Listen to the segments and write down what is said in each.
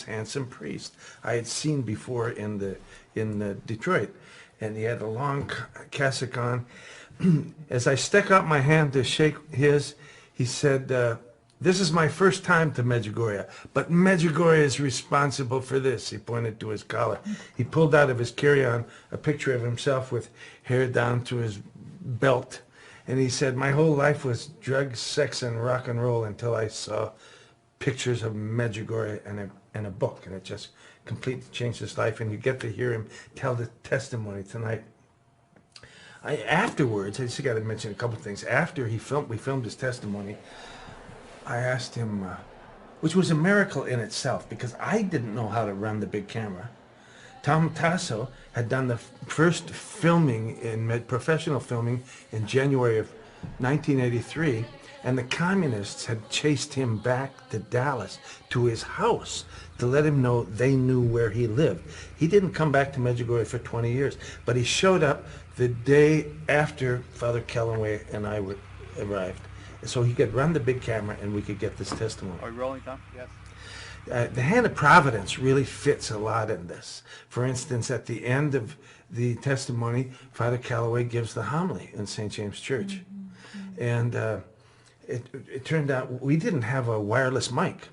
handsome priest I had seen before in Detroit, and he had a long cassock on. As I stuck out my hand to shake his, he said, "This is my first time to Medjugorje, but Medjugorje is responsible for this." He pointed to his collar. He pulled out of his carry-on a picture of himself with hair down to his belt, and he said, "My whole life was drugs, sex, and rock and roll until I saw pictures of Medjugorje and a book, and it just completely changed his life." And you get to hear him tell the testimony tonight. Afterwards, I just got to mention a couple of things. After we filmed his testimony, I asked him, which was a miracle in itself, because I didn't know how to run the big camera. Tom Tasso had done the first filming professional filming in January of 1983, and the communists had chased him back to Dallas to his house to let him know they knew where he lived. He didn't come back to Medjugorje for 20 years, but he showed up the day after Fr Callaway and I arrived, so he could run the big camera and we could get this testimony. Are we rolling, Tom? Yes. The hand of providence really fits a lot in this. For instance, at the end of the testimony, Fr Callaway gives the homily in St. James Church. And it turned out we didn't have a wireless mic,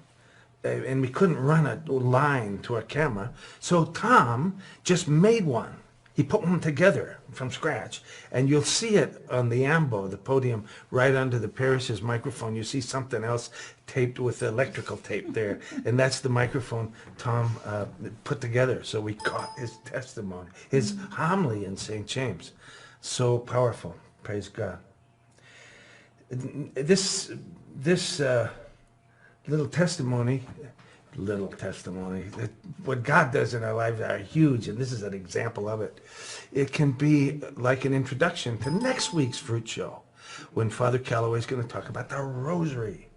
and we couldn't run a line to our camera, so Tom just made one. He put one together from scratch, and you'll see it on the ambo, the podium, right under the parish's microphone. You see something else taped with electrical tape there, and that's the microphone Tom put together, so we caught his testimony, his homily in St. James. So powerful, praise God. This little testimony, what God does in our lives are huge, and this is an example of it. It can be like an introduction to next week's Fruit Show, when Fr Callaway is going to talk about the Rosary.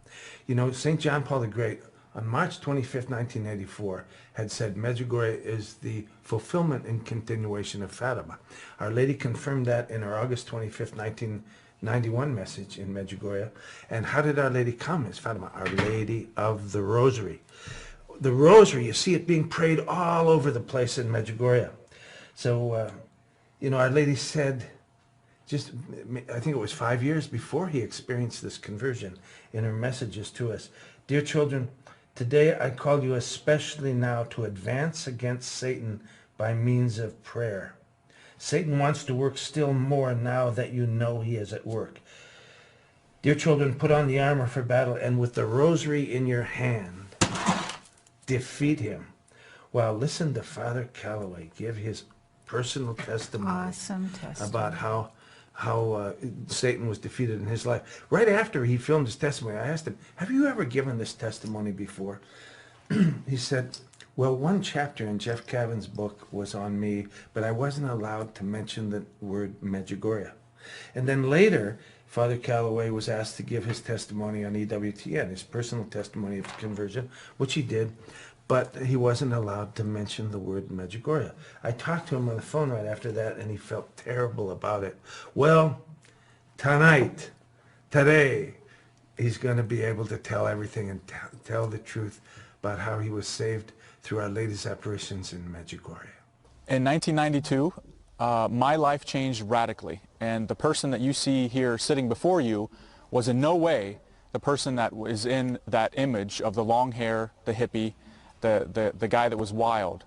You know, St. John Paul the Great, on March 25th, 1984, had said Medjugorje is the fulfillment and continuation of Fatima. Our Lady confirmed that in her August 25th, 1991 message in Medjugorje. And how did Our Lady come as Fatima? Our Lady of the Rosary. The Rosary, you see it being prayed all over the place in Medjugorje. So, you know, Our Lady said, I think it was 5 years before he experienced this conversion, in her messages to us, "Dear children, today I call you especially now to advance against Satan by means of prayer. Satan wants to work still more now that you know he is at work. Dear children, put on the armor for battle, and with the Rosary in your hand, defeat him." Well, listen to Fr Callaway give his personal testimony. Awesome testimony. About how Satan was defeated in his life. Right after he filmed his testimony, I asked him, "Have you ever given this testimony before?" He said, "Well, one chapter in Jeff Calvin's book was on me, but I wasn't allowed to mention the word Medjugorje." And then later, Fr Callaway was asked to give his testimony on EWTN, his personal testimony of conversion, which he did, but he wasn't allowed to mention the word Medjugorje. I talked to him on the phone right after that, and he felt terrible about it. Well, today, he's going to be able to tell everything and tell the truth about how he was saved through Our Lady's apparitions in Medjugorje. In 1992, my life changed radically, and the person that you see here sitting before you was in no way the person that was in that image of the long hair, the hippie, the guy that was wild.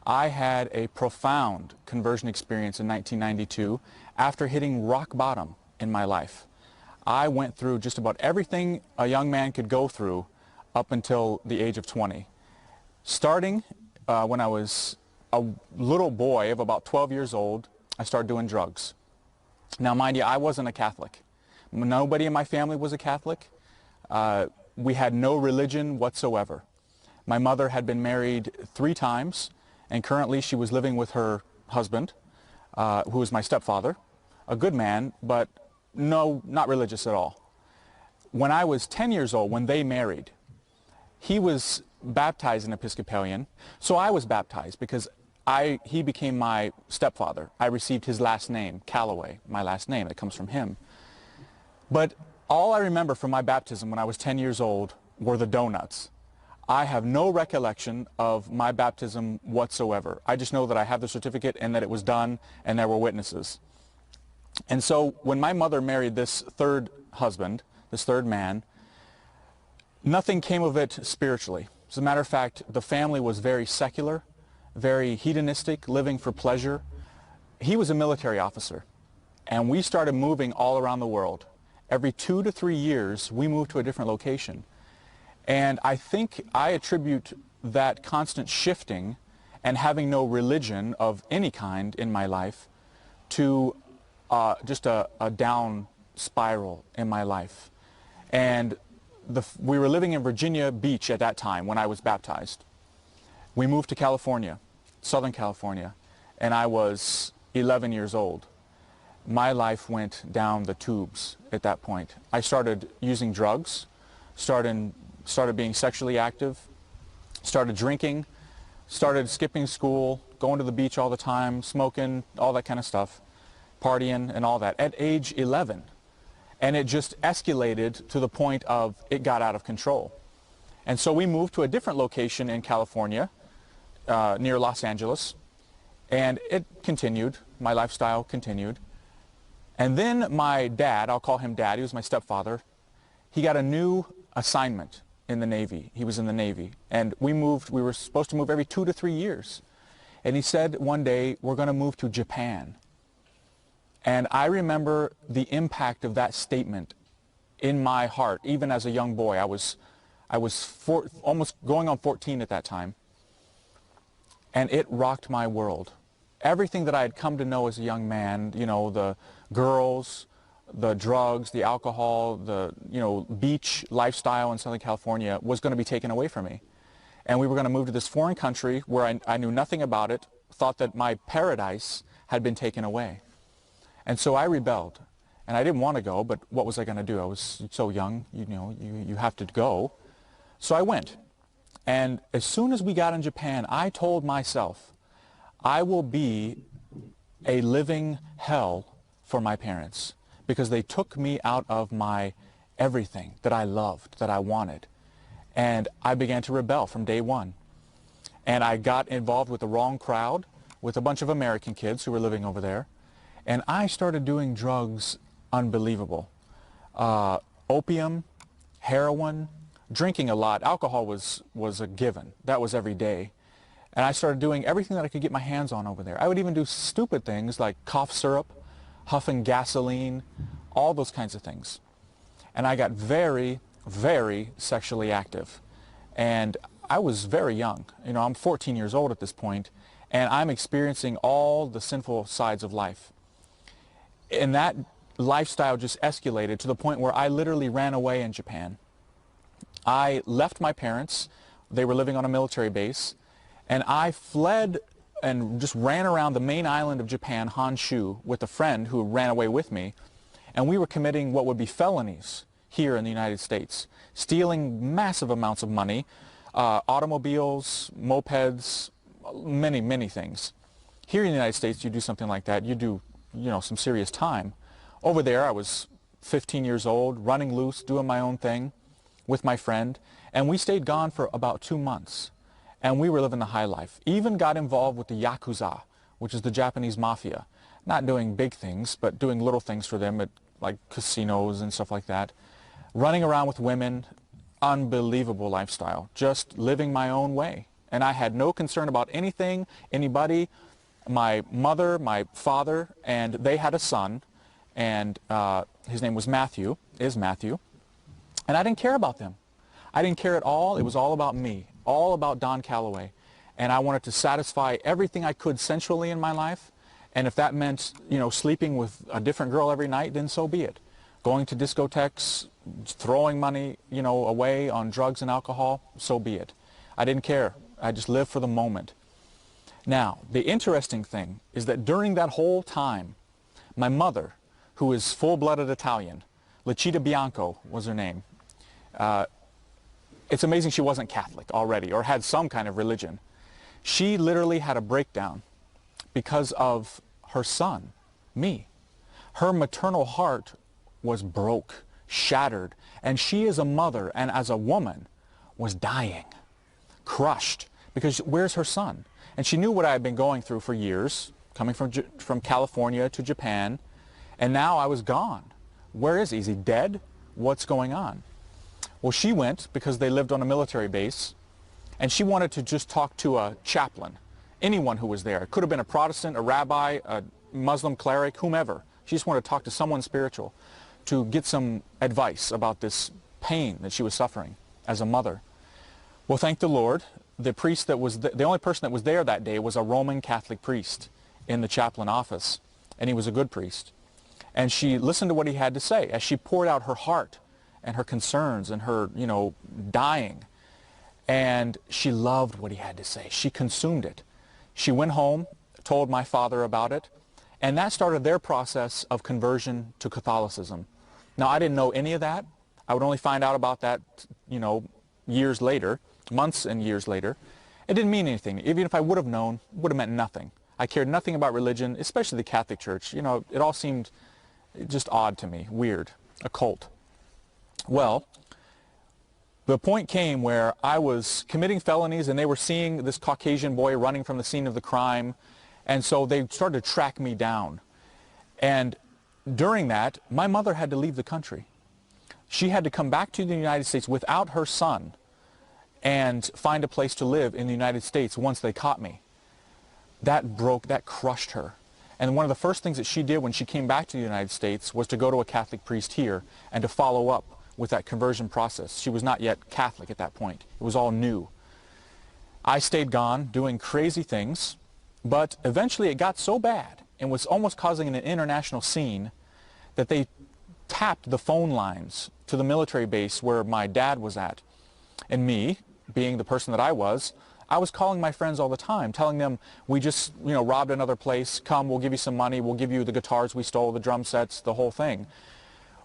I had a profound conversion experience in 1992 after hitting rock bottom in my life. I went through just about everything a young man could go through up until the age of 20. Starting when I was a little boy of about 12 years old, I started doing drugs. Now, mind you, I wasn't a Catholic. Nobody in my family was a Catholic. We had no religion whatsoever. My mother had been married 3 times, and currently she was living with her husband, who was my stepfather, a good man, but no, not religious at all. When I was 10 years old, when they married, he was baptized in Episcopalian, so I was baptized because he became my stepfather. I received his last name, Callaway, my last name. It comes from him. But all I remember from my baptism when I was 10 years old were the donuts. I have no recollection of my baptism whatsoever. I just know that I have the certificate and that it was done and there were witnesses. And so when my mother married this third husband, this third man, nothing came of it spiritually. As a matter of fact, the family was very secular, very hedonistic, living for pleasure. He was a military officer, and we started moving all around the world. Every 2 to 3 years, we moved to a different location. And I think I attribute that constant shifting and having no religion of any kind in my life to just a down spiral in my life. And we were living in Virginia Beach at that time when I was baptized. We moved to California, Southern California, and I was 11 years old. My life went down the tubes at that point. I started using drugs, started being sexually active, started drinking, started skipping school, going to the beach all the time, smoking, all that kind of stuff, partying and all that at age 11. And it just escalated to the point of it got out of control. And so we moved to a different location in California, near Los Angeles, and it continued. My lifestyle continued. And then my dad, I'll call him Dad, he was my stepfather, he got a new assignment in the Navy. He was in the Navy. And we were supposed to move every 2 to 3 years. And he said one day, we're going to move to Japan. And I remember the impact of that statement in my heart, even as a young boy. I was almost going on 14 at that time. And it rocked my world. Everything that I had come to know as a young man, you know, the girls, the drugs, the alcohol, the, beach lifestyle in Southern California was going to be taken away from me. And we were going to move to this foreign country where I knew nothing about it, thought that my paradise had been taken away. And so I rebelled. And I didn't want to go, but what was I going to do? I was so young, you have to go. So I went. And as soon as we got in Japan, I told myself, I will be a living hell for my parents because they took me out of my everything that I loved, that I wanted. And I began to rebel from day one. And I got involved with the wrong crowd, with a bunch of American kids who were living over there. And I started doing drugs unbelievable. Opium, heroin, drinking a lot. Alcohol was a given. That was every day. And I started doing everything that I could get my hands on over there. I would even do stupid things like cough syrup, huffing gasoline, all those kinds of things. And I got very, very sexually active. And I was very young. I'm 14 years old at this point, and I'm experiencing all the sinful sides of life. And that lifestyle just escalated to the point where I literally ran away in Japan. I left my parents. They were living on a military base. And I fled and just ran around the main island of Japan, Honshu, with a friend who ran away with me. And we were committing what would be felonies here in the United States, stealing massive amounts of money, automobiles, mopeds, many, many things. Here in the United States, you do something like that, you do, some serious time. Over there, I was 15 years old, running loose, doing my own thing with my friend, and we stayed gone for about 2 months. And we were living the high life. Even got involved with the Yakuza, which is the Japanese mafia. Not doing big things, but doing little things for them at like casinos and stuff like that. Running around with women, unbelievable lifestyle. Just living my own way. And I had no concern about anything, anybody. My mother, my father, and they had a son, and his name was Matthew, is Matthew. And I didn't care about them. I didn't care at all. It was all about me. All about Don Callaway. And I wanted to satisfy everything I could sensually in my life. And if that meant, sleeping with a different girl every night, then so be it. Going to discotheques, throwing money, away on drugs and alcohol, so be it. I didn't care. I just lived for the moment. Now, the interesting thing is that during that whole time, my mother, who is full-blooded Italian, Lucita Bianco was her name, it's amazing she wasn't Catholic already or had some kind of religion. She literally had a breakdown because of her son, me. Her maternal heart was broke, shattered, and she as a mother and as a woman was dying. crushed, because where's her son? And she knew what I had been going through for years, coming from California to Japan, and now I was gone. Where is he? Is he dead? What's going on? Well, she went because they lived on a military base, and she wanted to just talk to a chaplain, anyone who was there. It could have been a Protestant, a rabbi, a Muslim cleric, whomever. She just wanted to talk to someone spiritual to get some advice about this pain that she was suffering as a mother. Well, thank the Lord, the priest that was the only person that was there that day was a Roman Catholic priest in the chaplain office, and he was a good priest. And she listened to what he had to say as she poured out her heart and her concerns and her, dying. And she loved what he had to say. She consumed it. She went home, told my father about it, and that started their process of conversion to Catholicism. Now, I didn't know any of that. I would only find out about that, years later, months and years later. It didn't mean anything. Even if I would have known, it would have meant nothing. I cared nothing about religion, especially the Catholic Church. It all seemed just odd to me, weird, a cult. Well, the point came where I was committing felonies and they were seeing this Caucasian boy running from the scene of the crime, and so they started to track me down. And during that, my mother had to leave the country. She had to come back to the United States without her son and find a place to live in the United States once they caught me. That crushed her. And one of the first things that she did when she came back to the United States was to go to a Catholic priest here and to follow up with that conversion process. She was not yet Catholic at that point. It was all new. I stayed gone doing crazy things, but eventually it got so bad and was almost causing an international scene that they tapped the phone lines to the military base where my dad was at. And me, being the person that I was calling my friends all the time, telling them, we just, robbed another place. Come, we'll give you some money. We'll give you the guitars we stole, the drum sets, the whole thing.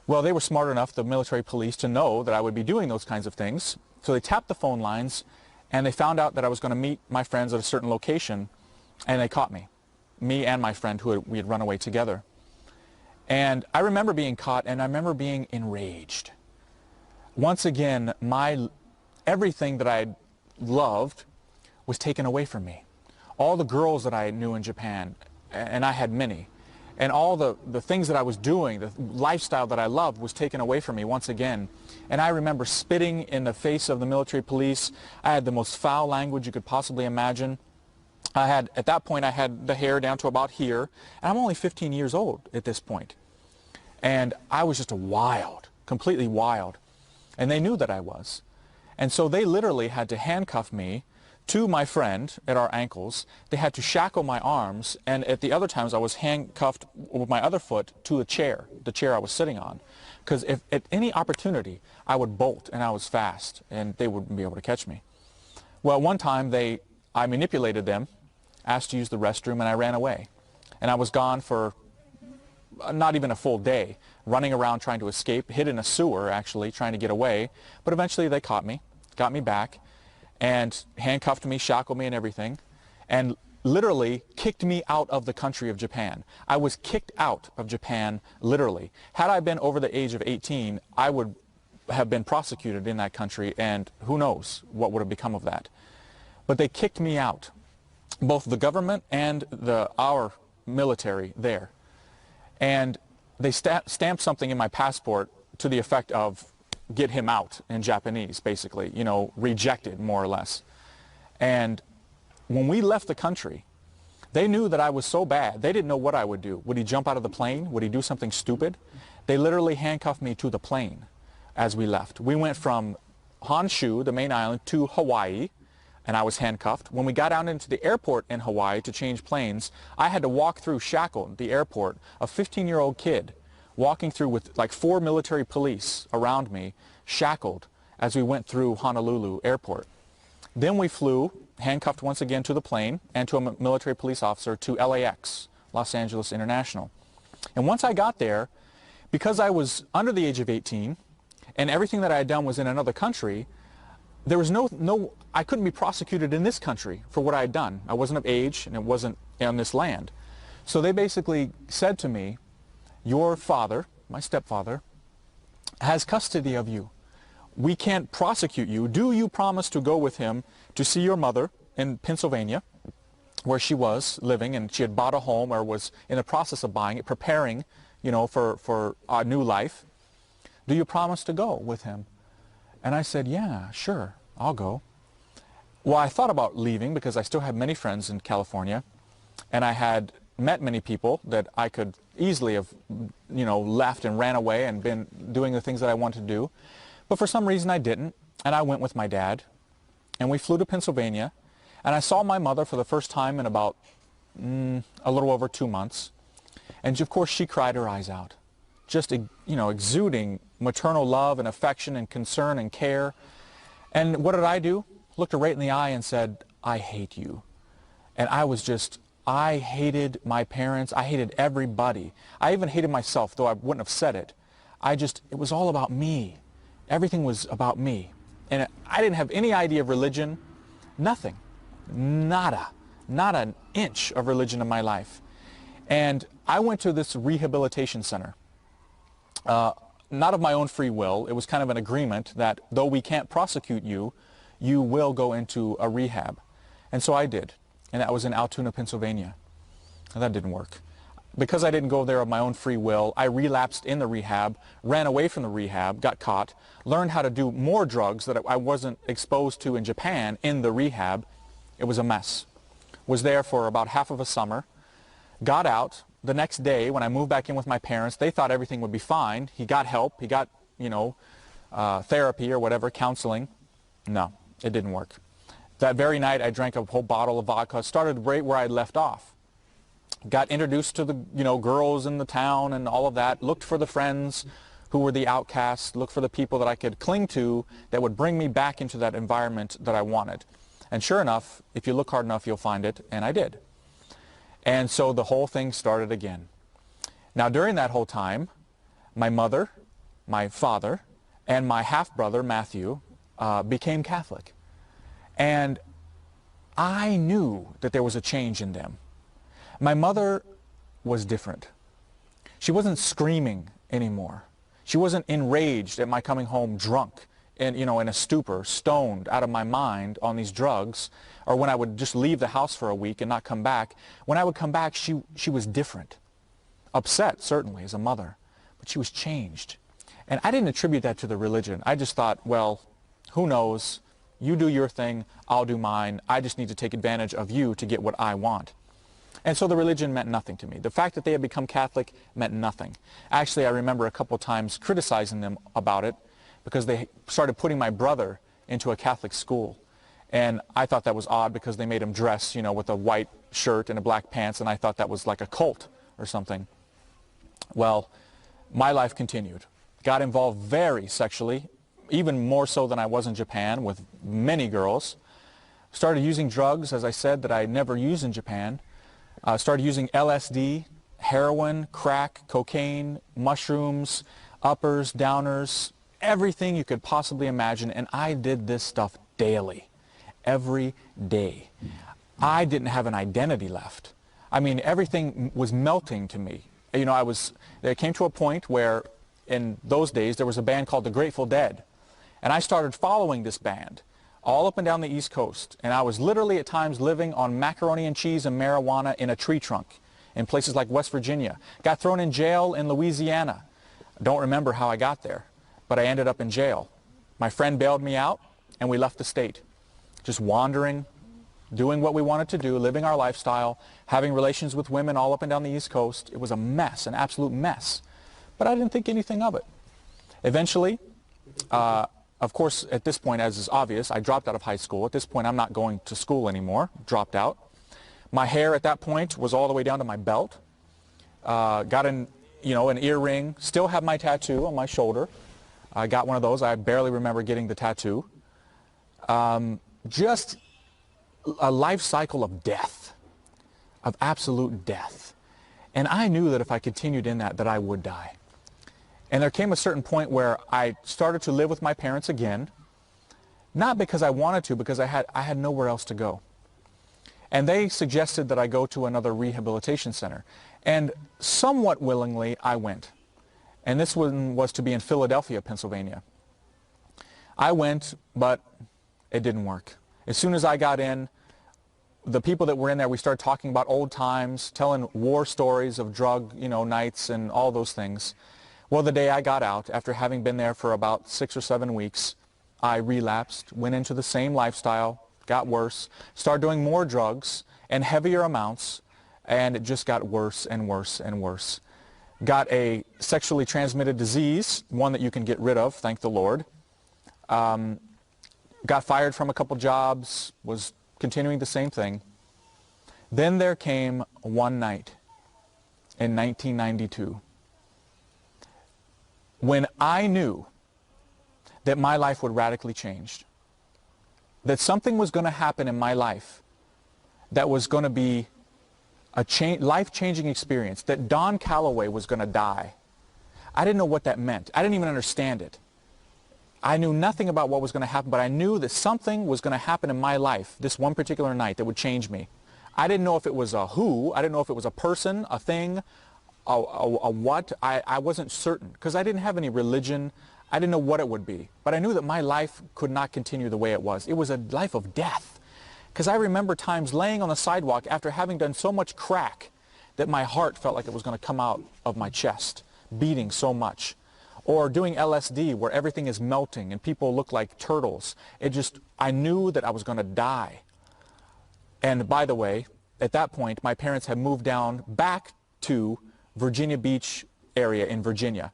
Well, they were smart enough, the military police, to know that I would be doing those kinds of things. So they tapped the phone lines, and they found out that I was going to meet my friends at a certain location, and they caught me and my friend we had run away together. And I remember being caught, and I remember being enraged. Once again, everything that I loved was taken away from me. All the girls that I knew in Japan, and I had many, and all the things that I was doing, the lifestyle that I loved was taken away from me once again. And I remember spitting in the face of the military police. I had the most foul language you could possibly imagine. At that point, I had the hair down to about here, and I'm only 15 years old at this point. And I was just completely wild. And they knew that I was. And so they literally had to handcuff me to my friend at our ankles. They had to shackle my arms, and at the other times I was handcuffed with my other foot to the chair I was sitting on. Because if at any opportunity I would bolt, and I was fast, and they wouldn't be able to catch me. Well, one time I manipulated them, asked to use the restroom, and I ran away. And I was gone for not even a full day, running around trying to escape, hid in a sewer actually, trying to get away. But eventually they caught me, got me back, and handcuffed me, shackled me and everything, and literally kicked me out of the country of Japan. I was kicked out of Japan, literally. Had I been over the age of 18, I would have been prosecuted in that country, and who knows what would have become of that. But they kicked me out, both the government and our military there. And they stamped something in my passport to the effect of, get him out, in Japanese, basically, rejected, more or less. And when we left the country, they knew that I was so bad, they didn't know what I would do. Would he jump out of the plane? Would he do something stupid? They literally handcuffed me to the plane as we left. We went from Honshu, the main island, to Hawaii, and I was handcuffed. When we got out into the airport in Hawaii to change planes, I had to walk through, shackled, the airport, a 15-year-old kid, walking through with like 4 military police around me, shackled, as we went through Honolulu airport. Then we flew, handcuffed once again, to the plane and to a military police officer, to LAX, Los Angeles International. And once I got there, because I was under the age of 18 and everything that I had done was in another country, there was I couldn't be prosecuted in this country for what I had done. I wasn't of age and it wasn't on this land. So they basically said to me, your father, my stepfather, has custody of you. We can't prosecute you. Do you promise to go with him to see your mother in Pennsylvania, where she was living, and she had bought a home or was in the process of buying it, preparing, you know, for a new life. Do you promise to go with him? And I said, yeah, sure, I'll go. Well, I thought about leaving because I still had many friends in California, and I had met many people that I could easily have, you know, left and ran away and been doing the things that I wanted to do. But for some reason I didn't, and I went with my dad, and we flew to Pennsylvania, and I saw my mother for the first time in about a little over 2 months. And of course she cried her eyes out, just, you know, exuding maternal love and affection and concern and care. And what did I do? Looked her right in the eye and said, I hate you. And I hated my parents. I hated everybody. I even hated myself, though I wouldn't have said it. It was all about me. Everything was about me. And I didn't have any idea of religion, nothing, nada, not an inch of religion in my life. And I went to this rehabilitation center, not of my own free will. It was kind of an agreement that though we can't prosecute you, you will go into a rehab. And so I did. And that was in Altoona, Pennsylvania. And that didn't work. Because I didn't go there of my own free will, I relapsed in the rehab, ran away from the rehab, got caught, learned how to do more drugs that I wasn't exposed to in Japan in the rehab. It was a mess. Was there for about half of a summer. Got out. The next day, when I moved back in with my parents, they thought everything would be fine. He got help. He got, you know, therapy or whatever, counseling. No, it didn't work. That very night, I drank a whole bottle of vodka. Started right where I left off. Got introduced to the, you know, girls in the town and all of that. Looked for the friends who were the outcasts. Looked for the people that I could cling to that would bring me back into that environment that I wanted. And sure enough, if you look hard enough, you'll find it. And I did. And so the whole thing started again. Now, during that whole time, my mother, my father, and my half-brother, Matthew, became Catholic. And I knew that there was a change in them. My mother was different. She wasn't screaming anymore. She wasn't enraged at my coming home drunk and, you know, in a stupor, stoned out of my mind on these drugs, or when I would just leave the house for a week and not come back. When I would come back, she was different. Upset, certainly, as a mother, but she was changed. And I didn't attribute that to the religion. I just thought, well, who knows? You do your thing, I'll do mine. I just need to take advantage of you to get what I want. And so the religion meant nothing to me. The fact that they had become Catholic meant nothing. Actually, I remember a couple times criticizing them about it because they started putting my brother into a Catholic school. And I thought that was odd because they made him dress, you know, with a white shirt and a black pants, and I thought that was like a cult or something. Well, my life continued. Got involved very sexually, even more so than I was in Japan, with many girls. Started using drugs, as I said, that I never used in Japan. Started using LSD, heroin, crack, cocaine, mushrooms, uppers, downers, everything you could possibly imagine, and I did this stuff daily, every day. I didn't have an identity left. I mean, everything was melting to me. You know, there came to a point where in those days there was a band called the Grateful Dead, and I started following this band all up and down the East Coast, and I was literally at times living on macaroni and cheese and marijuana in a tree trunk in places like West Virginia. Got thrown in jail in Louisiana. I don't remember how I got there, but I ended up in jail. My friend bailed me out, and we left the state, just wandering, doing what we wanted to do, living our lifestyle, having relations with women all up and down the East Coast. It was a mess, an absolute mess, but I didn't think anything of it. Eventually, of course, at this point, as is obvious, I dropped out of high school. At this point, I'm not going to school anymore, dropped out. My hair at that point was all the way down to my belt. Got an earring, still have my tattoo on my shoulder. I got one of those. I barely remember getting the tattoo. Just a life cycle of death, of absolute death. And I knew that if I continued in that I would die. And there came a certain point where I started to live with my parents again, not because I wanted to, because I had nowhere else to go. And they suggested that I go to another rehabilitation center. And somewhat willingly, I went. And this one was to be in Philadelphia, Pennsylvania. I went, but it didn't work. As soon as I got in, the people that were in there, we started talking about old times, telling war stories of drug, nights and all those things. Well, the day I got out, after having been there for about 6 or 7 weeks, I relapsed, went into the same lifestyle, got worse, started doing more drugs and heavier amounts, and it just got worse and worse and worse. Got a sexually transmitted disease, one that you can get rid of, thank the Lord. Got fired from a couple jobs, was continuing the same thing. Then there came one night in 1992 when I knew that my life would radically change, that something was going to happen in my life that was going to be a life-changing experience, that Don Callaway was going to die. I didn't know what that meant. I didn't even understand it. I knew nothing about what was going to happen, but I knew that something was going to happen in my life this one particular night that would change me. I didn't know if it was a who. I didn't know if it was a person, a thing, a what. I wasn't certain because I didn't have any religion. I didn't know what it would be. But I knew that my life could not continue the way it was. It was a life of death. Because I remember times laying on the sidewalk after having done so much crack that my heart felt like it was going to come out of my chest, beating so much. Or doing LSD where everything is melting and people look like turtles. I knew that I was going to die. And by the way, at that point, my parents had moved down back to Virginia Beach area in Virginia.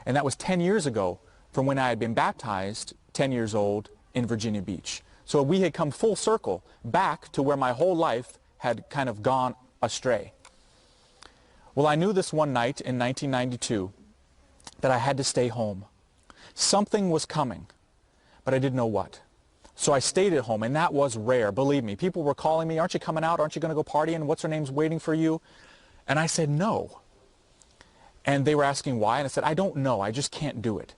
And that was 10 years ago from when I had been baptized, 10 years old, in Virginia Beach. So we had come full circle back to where my whole life had kind of gone astray. Well, I knew this one night in 1992 that I had to stay home. Something was coming, but I didn't know what. So I stayed at home, and that was rare, believe me. People were calling me, aren't you coming out? Aren't you going to go partying? What's her name's waiting for you? And I said, no. And they were asking why, and I said, I don't know. I just can't do it.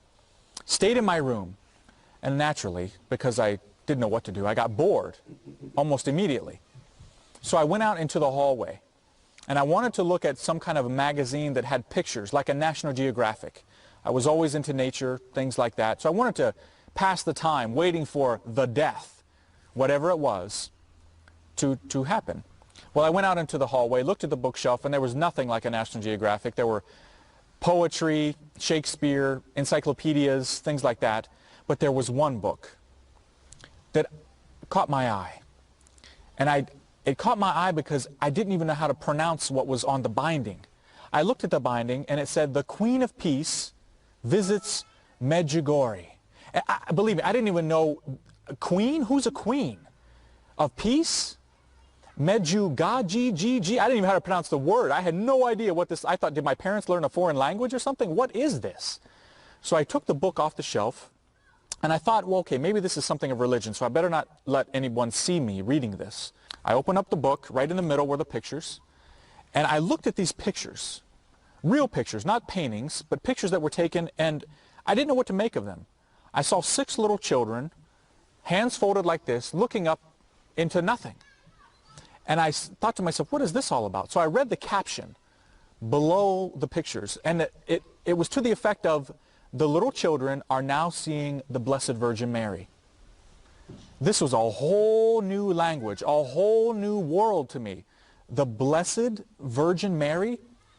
Stayed in my room, and naturally, because I didn't know what to do, I got bored almost immediately. So I went out into the hallway, and I wanted to look at some kind of a magazine that had pictures, like a National Geographic. I was always into nature, things like that. So I wanted to pass the time waiting for the death, whatever it was, to happen. Well, I went out into the hallway, looked at the bookshelf, and there was nothing like a National Geographic. There were poetry, Shakespeare, encyclopedias, things like that. But there was one book that caught my eye. And it caught my eye because I didn't even know how to pronounce what was on the binding. I looked at the binding, and it said, "The Queen of Peace visits Medjugorje." Believe me, I didn't even know, queen? Who's a queen? Of peace? Medjugorje? I didn't even know how to pronounce the word. I had no idea what this, I thought, did my parents learn a foreign language or something? What is this? So I took the book off the shelf, and I thought, well, okay, maybe this is something of religion, so I better not let anyone see me reading this. I opened up the book. Right in the middle were the pictures, and I looked at these pictures, real pictures, not paintings, but pictures that were taken, and I didn't know what to make of them. I saw 6 little children, hands folded like this, looking up into nothing. And I thought to myself, what is this all about? So I read the caption below the pictures, and it was to the effect of, "The little children are now seeing the Blessed Virgin Mary." This was a whole new language, a whole new world to me. The Blessed Virgin Mary?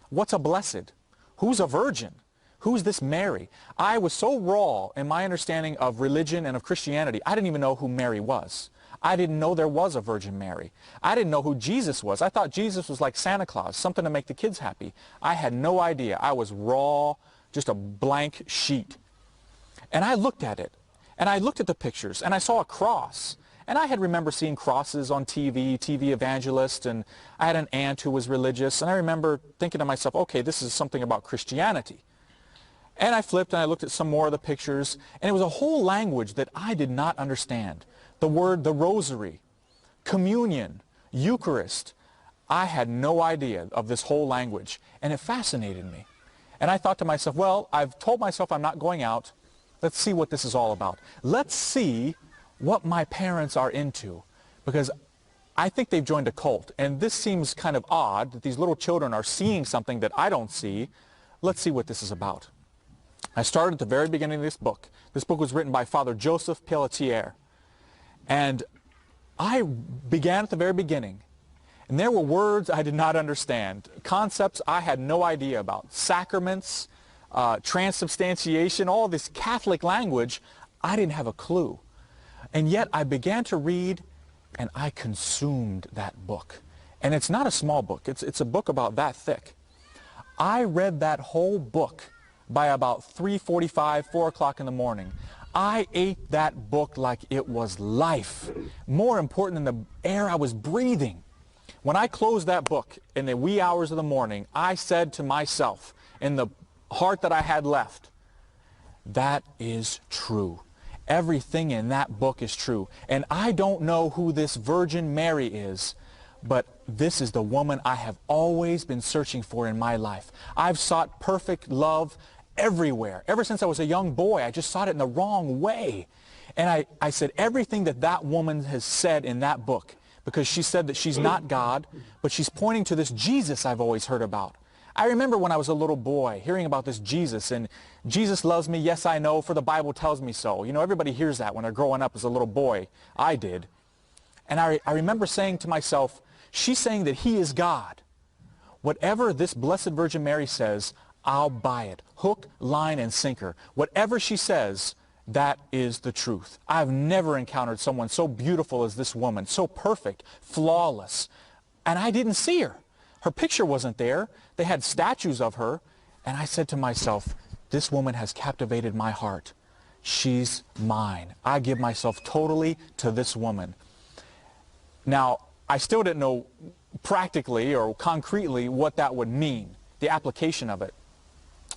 What's a blessed? Who's a virgin? Who's this Mary? I was so raw in my understanding of religion and of Christianity, I didn't even know who Mary was. I didn't know there was a Virgin Mary. I didn't know who Jesus was. I thought Jesus was like Santa Claus, something to make the kids happy. I had no idea. I was raw, just a blank sheet. And I looked at it, and I looked at the pictures, and I saw a cross. And I had remember seeing crosses on TV evangelist, and I had an aunt who was religious, and I remember thinking to myself, okay, this is something about Christianity. And I flipped and I looked at some more of the pictures, and it was a whole language that I did not understand. The word, the rosary, communion, Eucharist. I had no idea of this whole language, and it fascinated me. And I thought to myself, well, I've told myself I'm not going out. Let's see what this is all about. Let's see what my parents are into, because I think they've joined a cult, and this seems kind of odd that these little children are seeing something that I don't see. Let's see what this is about. I started at the very beginning of this book. This book was written by Father Joseph Pelletier. And I began at the very beginning, and there were words I did not understand, concepts I had no idea about, sacraments, transubstantiation, all this Catholic language, I didn't have a clue. And yet I began to read, and I consumed that book. And it's not a small book. It's a book about that thick. I read that whole book by about 3:45, 4 o'clock in the morning. I ate that book like it was life, more important than the air I was breathing. When I closed that book in the wee hours of the morning, I said to myself, in the heart that I had left, that is true. Everything in that book is true. And I don't know who this Virgin Mary is, but this is the woman I have always been searching for in my life. I've sought perfect love everywhere. Ever since I was a young boy, I just sought it in the wrong way. And I said everything that that woman has said in that book, because she said that she's not God, but she's pointing to this Jesus I've always heard about. I remember when I was a little boy hearing about this Jesus, and Jesus loves me, yes I know, for the Bible tells me so. You know, everybody hears that when they're growing up as a little boy. I did. And I remember saying to myself, she's saying that he is God. Whatever this Blessed Virgin Mary says, I'll buy it. Hook, line, and sinker. Whatever she says, that is the truth. I've never encountered someone so beautiful as this woman, so perfect, flawless. And I didn't see her. Her picture wasn't there. They had statues of her. And I said to myself, this woman has captivated my heart. She's mine. I give myself totally to this woman. Now, I still didn't know practically or concretely what that would mean, the application of it.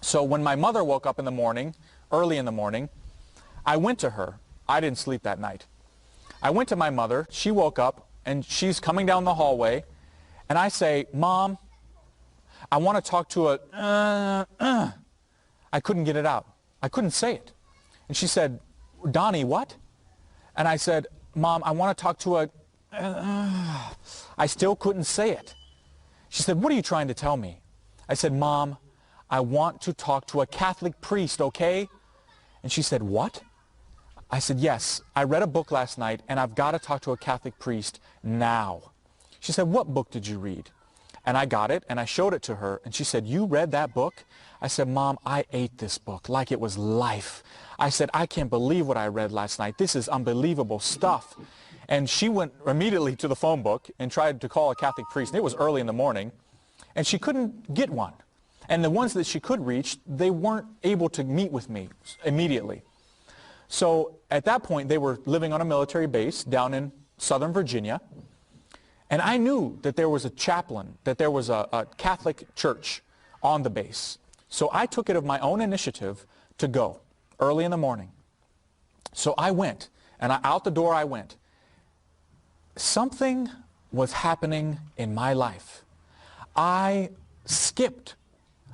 So when my mother woke up in the morning, early in the morning, I went to her. I didn't sleep that night. I went to my mother. She woke up, and she's coming down the hallway. And I say, Mom, I want to talk to a... I couldn't get it out. I couldn't say it. And she said, Donnie, what? And I said, Mom, I want to talk to a... I still couldn't say it. She said, what are you trying to tell me? I said, Mom, I want to talk to a Catholic priest, okay? And she said, what? I said, yes, I read a book last night, and I've got to talk to a Catholic priest now. She said, what book did you read? And I got it, and I showed it to her, and she said, you read that book? I said, Mom, I ate this book like it was life. I said, I can't believe what I read last night. This is unbelievable stuff. And she went immediately to the phone book and tried to call a Catholic priest. And it was early in the morning, and she couldn't get one. And the ones that she could reach, they weren't able to meet with me immediately. So at that point, they were living on a military base down in Southern Virginia. And I knew that there was a chaplain, that there was a Catholic church on the base. So I took it of my own initiative to go early in the morning. So I went, and out the door I went. Something was happening in my life. I skipped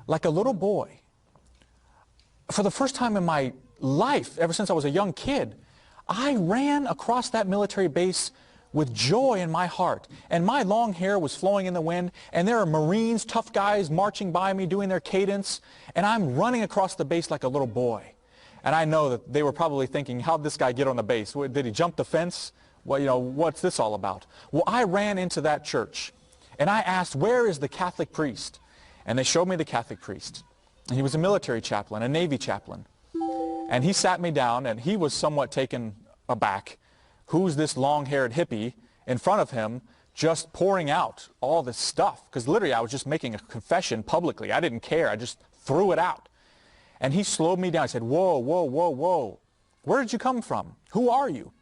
like a little boy. For the first time in my life, ever since I was a young kid, I ran across that military base with joy in my heart. And my long hair was flowing in the wind, and there are Marines, tough guys, marching by me doing their cadence, and I'm running across the base like a little boy. And I know that they were probably thinking, how'd this guy get on the base? Did he jump the fence? Well, you know, what's this all about? Well, I ran into that church, and I asked, where is the Catholic priest? And they showed me the Catholic priest. And he was a military chaplain, a Navy chaplain. And he sat me down, and he was somewhat taken aback. Who's this long-haired hippie in front of him just pouring out all this stuff? Because literally I was just making a confession publicly. I didn't care. I just threw it out. And he slowed me down. He said, whoa, whoa, whoa, whoa. Where did you come from? Who are you?